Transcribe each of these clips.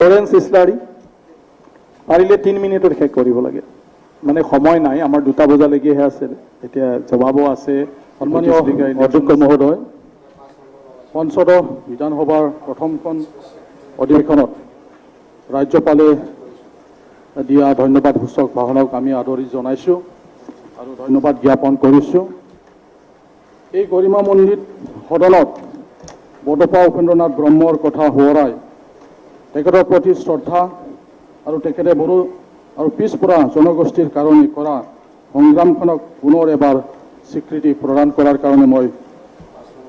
Lawrence Islary পাৰিলে 3 মিনিটত শেষ কৰিব লাগে মানে সময় নাই আমাৰ 2টা বজালৈকেহে আছে এতিয়া জবাবো আছে সন্মানীয় অধ্যক্ষ মহোদয় পঞ্চদশ বিধানসভাৰ প্ৰথমখন অধিৱেশনত ৰাজ্যপালে দিয়া ধন্যবাদ সূচক ভাষণক আমি আদৰি জনাইছোঁ আৰু ধন্যবাদ জ্ঞাপন কৰিছোঁ। এই গৰিমামণ্ডিত সদনত বডফা উপেন্দ্ৰনাথ ব্ৰহ্মৰ কথা সোঁৱৰাই তেখেতৰ প্ৰতি শ্ৰদ্ধা আৰু তেখেতে বড়ো আৰু পিছপৰা জনগোষ্ঠীৰ কাৰণে কৰা সংগ্ৰামখনক পুনৰ এবাৰ স্বীকৃতি প্ৰদান কৰাৰ কাৰণে মই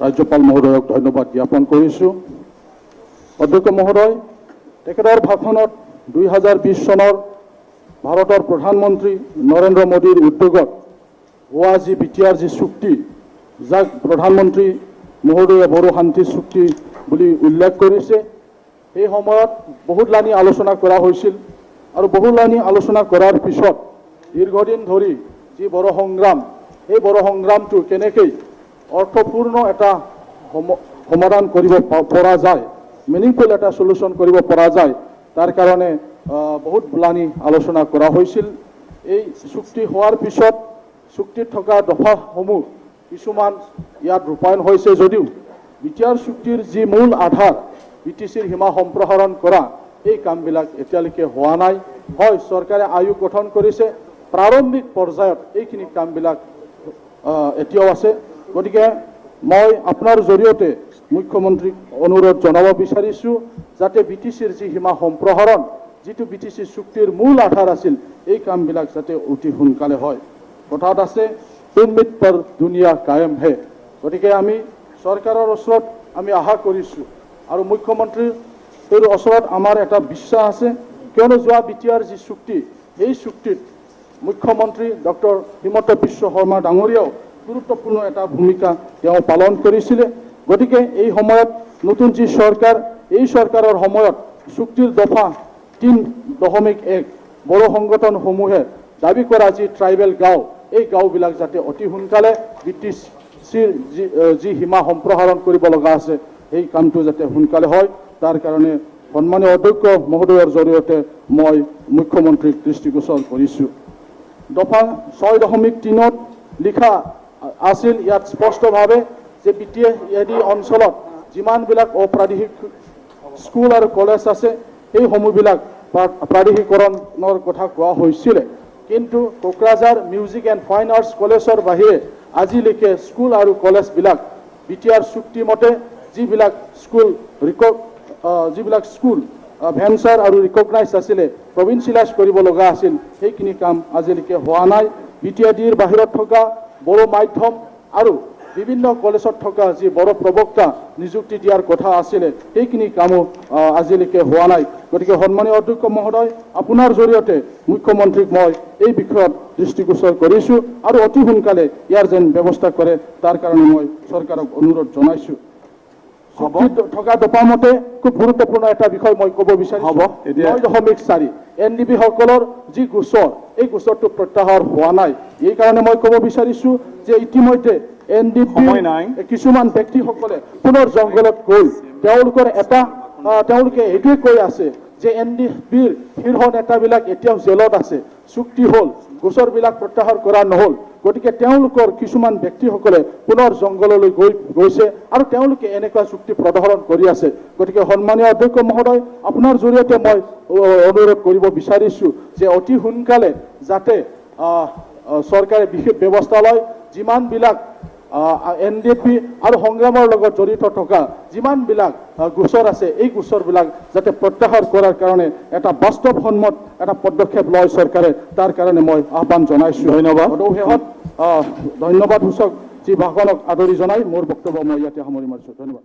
ৰাজ্যপাল মহোদয়ক ধন্যবাদ জ্ঞাপন কৰিছোঁ। অধ্যক্ষ মহোদয় তেখেতৰ ভাষণত 2020 চনৰ ভাৰতৰ প্ৰধানমন্ত্ৰী নৰেন্দ্ৰ মোদীৰ উদ্যোগত হোৱা যি বিটিআৰ যি চুক্তি যাক প্ৰধানমন্ত্ৰী মহোদয়ে বড়ো শান্তি চুক্তি বুলি উল্লেখ কৰিছে এই সময়ত বহুতলানি আলোচনা কৰা হৈছিল আৰু বহুতলানি আলোচনা কৰাৰ পিছত দীৰ্ঘদিন ধৰি যি বড়ো সংগ্ৰাম এই বড়ো সংগ্ৰামটো কেনেকৈ অৰ্থপূৰ্ণ এটা সমাধান কৰিব পৰা যায় মিনিংফুল এটা সলিউশ্যন কৰিব পৰা যায় তাৰ কাৰণে বহুত বুলানি আলোচনা কৰা হৈছিল। এই চুক্তি হোৱাৰ পিছত চুক্তিত থকা দফাসমূহ কিছুমান ইয়াত ৰূপায়ণ হৈছে যদিও বিটিআৰ চুক্তিৰ যি মূল আধাৰ বিটিচিৰ সীমা সম্প্ৰসাৰণ কৰা এই কামবিলাক এতিয়ালৈকে হোৱা নাই। হয় চৰকাৰে আয়োগ গঠন কৰিছে প্ৰাৰম্ভিক পৰ্যায়ত এইখিনি কামবিলাক এতিয়াও আছে গতিকে মই আপোনাৰ জৰিয়তে মুখ্যমন্ত্ৰীক অনুৰোধ জনাব বিচাৰিছোঁ যাতে বিটিচিৰ যি সীমা সম্প্ৰসাৰণ যিটো বিটিচি চুক্তিৰ মূল আধাৰ আছিল এই কামবিলাক যাতে অতি সোনকালে হয়। কথাত আছে উম্মিদ পৰ দুনিয়া কায়েম হে গতিকে আমি চৰকাৰৰ ওচৰত আমি আশা কৰিছোঁ আৰু মুখ্যমন্ত্ৰীৰ ওচৰত আমাৰ এটা বিশ্বাস আছে কিয়নো যোৱা বিটিআৰ যি চুক্তি এই চুক্তিত মুখ্যমন্ত্ৰী ডক্টৰ হিমন্ত বিশ্ব শৰ্মা ডাঙৰীয়াও গুৰুত্বপূৰ্ণ এটা ভূমিকা তেওঁ পালন কৰিছিলে। গতিকে এই সময়ত নতুন যি চৰকাৰ এই চৰকাৰৰ সময়ত চুক্তিৰ দফা 3.1 বড়ো সংগঠনসমূহে দাবী কৰা যি ট্ৰাইবেল গাঁও এই গাঁওবিলাক যাতে অতি সোনকালে বিটিচিৰ যি সীমা সম্প্ৰসাৰণ কৰিব লগা আছে এই কামটো যাতে সোনকালে হয় তাৰ কাৰণে সন্মানীয় অধ্যক্ষ মহোদয়ৰ জৰিয়তে মই মুখ্যমন্ত্ৰীক দৃষ্টিগোচৰ কৰিছোঁ। দফা 6.3ত লিখা আছিল ইয়াত স্পষ্টভাৱে যে বিটিএডি অঞ্চলত যিমানবিলাক অপ্ৰাদেশিক স্কুল আৰু কলেজ আছে সেই সমূহবিলাক প্ৰাদেশিকৰণৰ কথা কোৱা হৈছিলে কিন্তু Kokrajhar music and fine arts কলেজৰ বাহিৰে আজিলৈকে স্কুল আৰু কলেজবিলাক বিটিআৰ চুক্তিমতে যিবিলাক স্কুল ভেঞ্চাৰ আৰু ৰিকগনাইজ আছিলে প্ৰভিন্সিয়েলাইজ কৰিব লগা আছিল সেইখিনি কাম আজিলৈকে হোৱা নাই। বিটিএডিৰ বাহিৰত থকা বড়ো মাধ্যম আৰু বিভিন্ন কলেজত থকা যি বড়ো প্ৰবক্তা নিযুক্তি দিয়াৰ কথা আছিলে সেইখিনি কামো আজিলৈকে হোৱা নাই। গতিকে সন্মানীয় অধ্যক্ষ মহোদয় আপোনাৰ জৰিয়তে মুখ্যমন্ত্ৰীক মই এই বিষয়ত দৃষ্টিগোচৰ কৰিছোঁ আৰু অতি সোনকালে ইয়াৰ যেন ব্যৱস্থা কৰে তাৰ কাৰণে মই চৰকাৰক অনুৰোধ জনাইছোঁ। থকা দফামতে খুব গুৰুত্বপূৰ্ণ এটা বিষয় মই ক'ব বিচাৰিছোঁ 9.4 NDB সকলৰ যি গোচৰ এই গোচৰটো প্ৰত্যাহাৰ হোৱা নাই এই কাৰণে মই ক'ব বিচাৰিছোঁ যে ইতিমধ্যে NDB কিছুমান ব্যক্তিসকলে পুনৰ জংঘলত গৈ তেওঁলোকে এইটোৱে কৈ আছে যে NDBৰ শীৰ্ষ নেতাবিলাক এতিয়াও জেলত আছে চুক্তি হ'ল গোচৰবিলাক প্ৰত্যাহাৰ কৰা নহ'ল গতিকে তেওঁলোকৰ কিছুমান ব্যক্তিসকলে পুনৰ জংঘললৈ গৈছে আৰু তেওঁলোকে এনেকুৱা চুক্তি প্ৰদৰ্শন কৰি আছে। গতিকে সন্মানীয় অধ্যক্ষ মহোদয় আপোনাৰ জৰিয়তে মই অনুৰোধ কৰিব বিচাৰিছোঁ যে অতি সোনকালে যাতে চৰকাৰে বিশেষ ব্যৱস্থা লয় যিমানবিলাক NDB আৰু সংগ্ৰামৰ লগত জড়িত থকা যিমানবিলাক গোচৰ আছে এই গোচৰবিলাক যাতে প্ৰত্যাহাৰ কৰাৰ কাৰণে এটা বাস্তৱসন্মত এটা পদক্ষেপ লয় চৰকাৰে তাৰ কাৰণে মই আহ্বান জনাইছোঁ। ধন্যবাদ। শেষত ধন্যবাদ সূচক যি ভাষণক আদৰি জনাই মোৰ বক্তব্য মই ইয়াতে সামৰি মাৰিছোঁ। ধন্যবাদ।